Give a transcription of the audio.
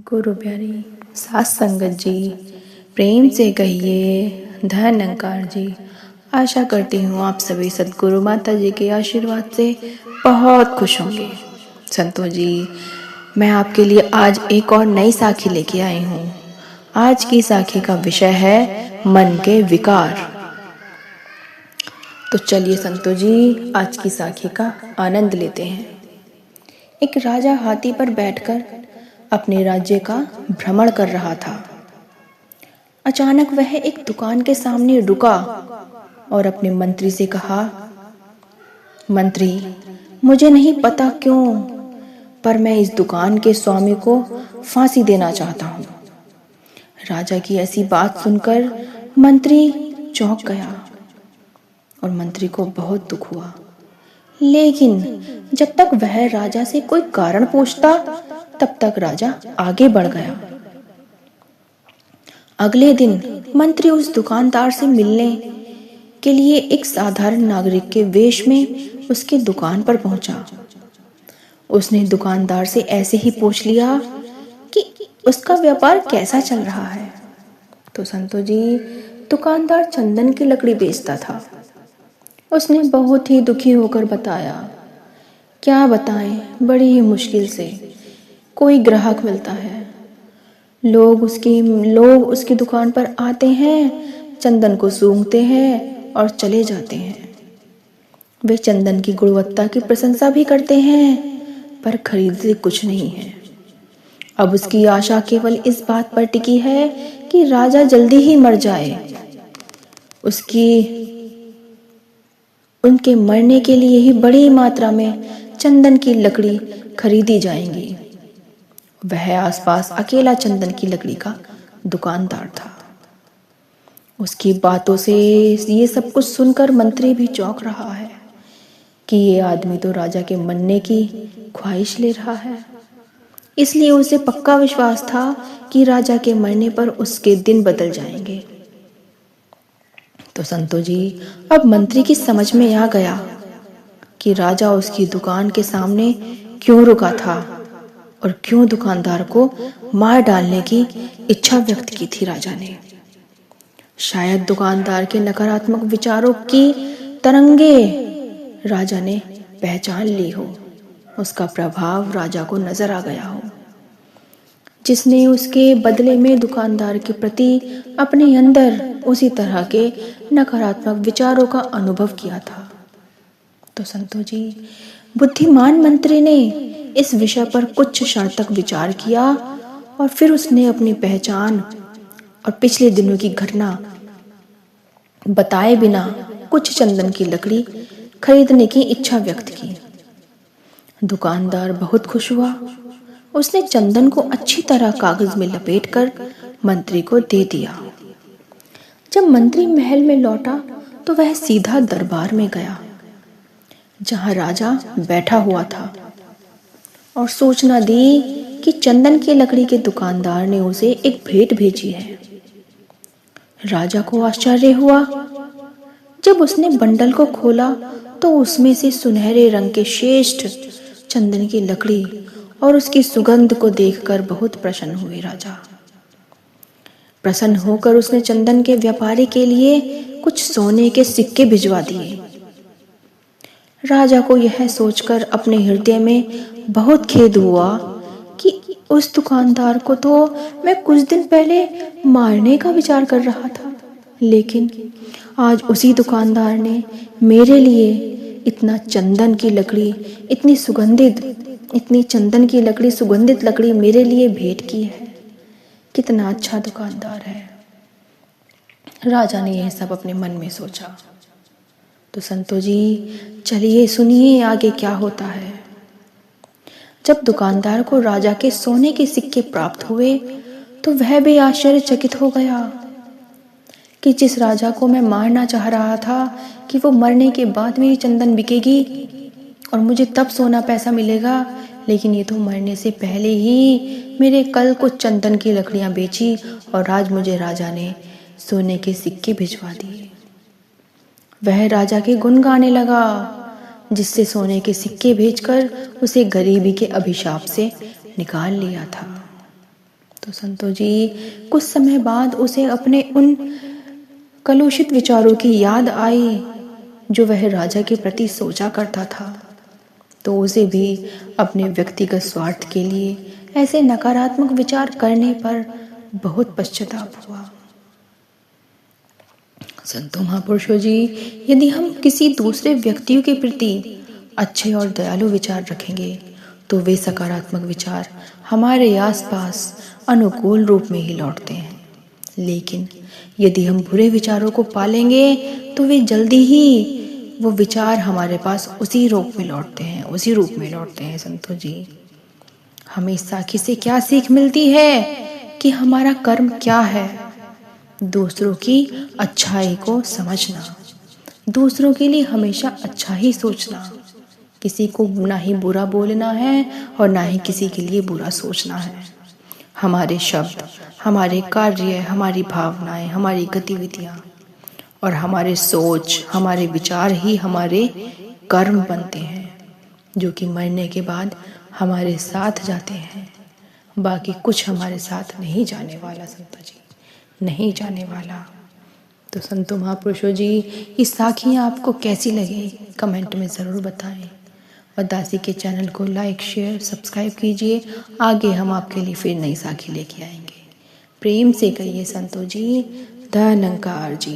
गुरु प्यारी साथ संगत जी, प्रेम से कहिए धन अंकार जी। आशा करती हूँ आप सभी सद्गुरु माता जी के आशीर्वाद से बहुत खुश होंगे। संतों जी, मैं आपके लिए आज एक और नई साखी लेके आई हूँ। आज की साखी का विषय है मन के विकार। तो चलिए संतों जी, आज की साखी का आनंद लेते हैं। एक राजा हाथी पर बैठकर अपने राज्य का भ्रमण कर रहा था। अचानक वह एक दुकान के सामने रुका और अपने मंत्री से कहा, मंत्री, मुझे नहीं पता क्यों, पर मैं इस दुकान के स्वामी को फांसी देना चाहता हूँ। राजा की ऐसी बात सुनकर मंत्री चौंक गया और मंत्री को बहुत दुख हुआ। लेकिन जब तक वह राजा से कोई कारण पूछता, तब तक राजा आगे बढ़ गया। अगले दिन मंत्री उस दुकानदार से मिलने के लिए एक साधारण नागरिक के वेश में उसकी दुकान पर पहुंचा। उसने दुकानदार से ऐसे ही पूछ लिया कि उसका व्यापार कैसा चल रहा है। तो संतों जी, दुकानदार चंदन की लकड़ी बेचता था। उसने बहुत ही दुखी होकर बताया, क्या बताएं, बड़ी ही मुश्किल से कोई ग्राहक मिलता है। लोग उसकी दुकान पर आते हैं, चंदन को सूंघते हैं और चले जाते हैं। वे चंदन की गुणवत्ता की प्रशंसा भी करते हैं, पर खरीदते कुछ नहीं है। अब उसकी आशा केवल इस बात पर टिकी है कि राजा जल्दी ही मर जाए। उनके मरने के लिए ही बड़ी मात्रा में चंदन की लकड़ी खरीदी जाएंगी। वह आसपास अकेला चंदन की लकड़ी का दुकानदार था। उसकी बातों से ये सब कुछ सुनकर मंत्री भी चौंक रहा है कि ये आदमी तो राजा के मरने की ख्वाहिश ले रहा है। इसलिए उसे पक्का विश्वास था कि राजा के मरने पर उसके दिन बदल जाएंगे। तो संतों जी, अब मंत्री की समझ में आ गया कि राजा उसकी दुकान के सामने क्यों रुका था और क्यों दुकानदार को मार डालने की इच्छा व्यक्त की थी राजा ने। शायद दुकानदार के नकारात्मक विचारों की तरंगे राजा ने पहचान ली हो। उसका प्रभाव राजा को नजर आ गया हो, जिसने उसके बदले में दुकानदार के प्रति अपने अंदर उसी तरह के नकारात्मक विचारों का अनुभव किया था। तो संतों जी, बुद्धिमान मंत्री ने इस विषय पर कुछ क्षण तक विचार किया और फिर उसने अपनी पहचान और पिछले दिनों की घटना बताए बिना कुछ चंदन की लकड़ी खरीदने की इच्छा व्यक्त की। दुकानदार बहुत खुश हुआ। उसने चंदन को अच्छी तरह कागज में लपेटकर मंत्री को दे दिया। जब मंत्री महल में लौटा तो वह सीधा दरबार में गया, जहां राजा बैठा हुआ था, और सूचना दी कि चंदन की लकड़ी के दुकानदार ने उसे एक भेंट भेजी है। राजा को आश्चर्य हुआ। जब उसने बंडल को खोला तो उसमें से सुनहरे रंग के श्रेष्ठ चंदन की लकड़ी और उसकी सुगंध को देखकर बहुत प्रसन्न हुए राजा। प्रसन्न होकर उसने चंदन के व्यापारी के लिए कुछ सोने के सिक्के भिजवा दिए। राजा को यह सोचकर अपने हृदय में बहुत खेद हुआ कि उस दुकानदार को तो मैं कुछ दिन पहले मारने का विचार कर रहा था, लेकिन आज उसी दुकानदार ने मेरे लिए इतना चंदन की लकड़ी, इतनी चंदन की लकड़ी, सुगंधित लकड़ी मेरे लिए भेंट की है। कितना अच्छा दुकानदार है। राजा ने यह सब अपने मन में सोचा। तो संतों जी, चलिए सुनिए आगे क्या होता है। जब दुकानदार को राजा के सोने के सिक्के प्राप्त हुए तो वह भी आश्चर्यचकित हो गया कि जिस राजा को मैं मारना चाह रहा था कि वो मरने के बाद मेरी चंदन बिकेगी और मुझे तब सोना पैसा मिलेगा, लेकिन ये तो मरने से पहले ही मेरे कल कुछ चंदन की लकड़ियां बेची और आज मुझे राजा ने सोने के सिक्के भिजवा दिए। वह राजा के गुण गाने लगा, जिससे सोने के सिक्के भेजकर उसे गरीबी के अभिशाप से निकाल लिया था। तो संतो जी कुछ समय बाद उसे अपने उन कलुषित विचारों की याद आई जो वह राजा के प्रति सोचा करता था। तो उसे भी अपने व्यक्तिगत स्वार्थ के लिए ऐसे नकारात्मक विचार करने पर बहुत पश्चाताप हुआ। संतो महापुरुषों जी, यदि हम किसी दूसरे व्यक्तियों के प्रति अच्छे और दयालु विचार रखेंगे तो वे सकारात्मक विचार हमारे आसपास अनुकूल रूप में ही लौटते हैं। लेकिन यदि हम बुरे विचारों को पालेंगे तो वे जल्दी ही वो विचार हमारे पास उसी रूप में लौटते हैं। संतो जी, हमें इस साखी से क्या सीख मिलती है कि हमारा कर्म क्या है? दूसरों की अच्छाई को समझना, दूसरों के लिए हमेशा अच्छा ही सोचना, किसी को ना ही बुरा बोलना है और ना ही किसी के लिए बुरा सोचना है। हमारे शब्द, हमारे कार्य, हमारी भावनाएं, हमारी गतिविधियां और हमारे सोच, हमारे विचार ही हमारे कर्म बनते हैं, जो कि मरने के बाद हमारे साथ जाते हैं। बाकी कुछ हमारे साथ नहीं जाने वाला संतो जी, नहीं जाने वाला। तो संतो महापुरुषों जी, ये साखियाँ आपको कैसी लगी कमेंट में ज़रूर बताएं और दासी के चैनल को लाइक, शेयर, सब्सक्राइब कीजिए। आगे हम आपके लिए फिर नई साखी लेके आएंगे। प्रेम से कहिए संतो जी, धन्यकार जी।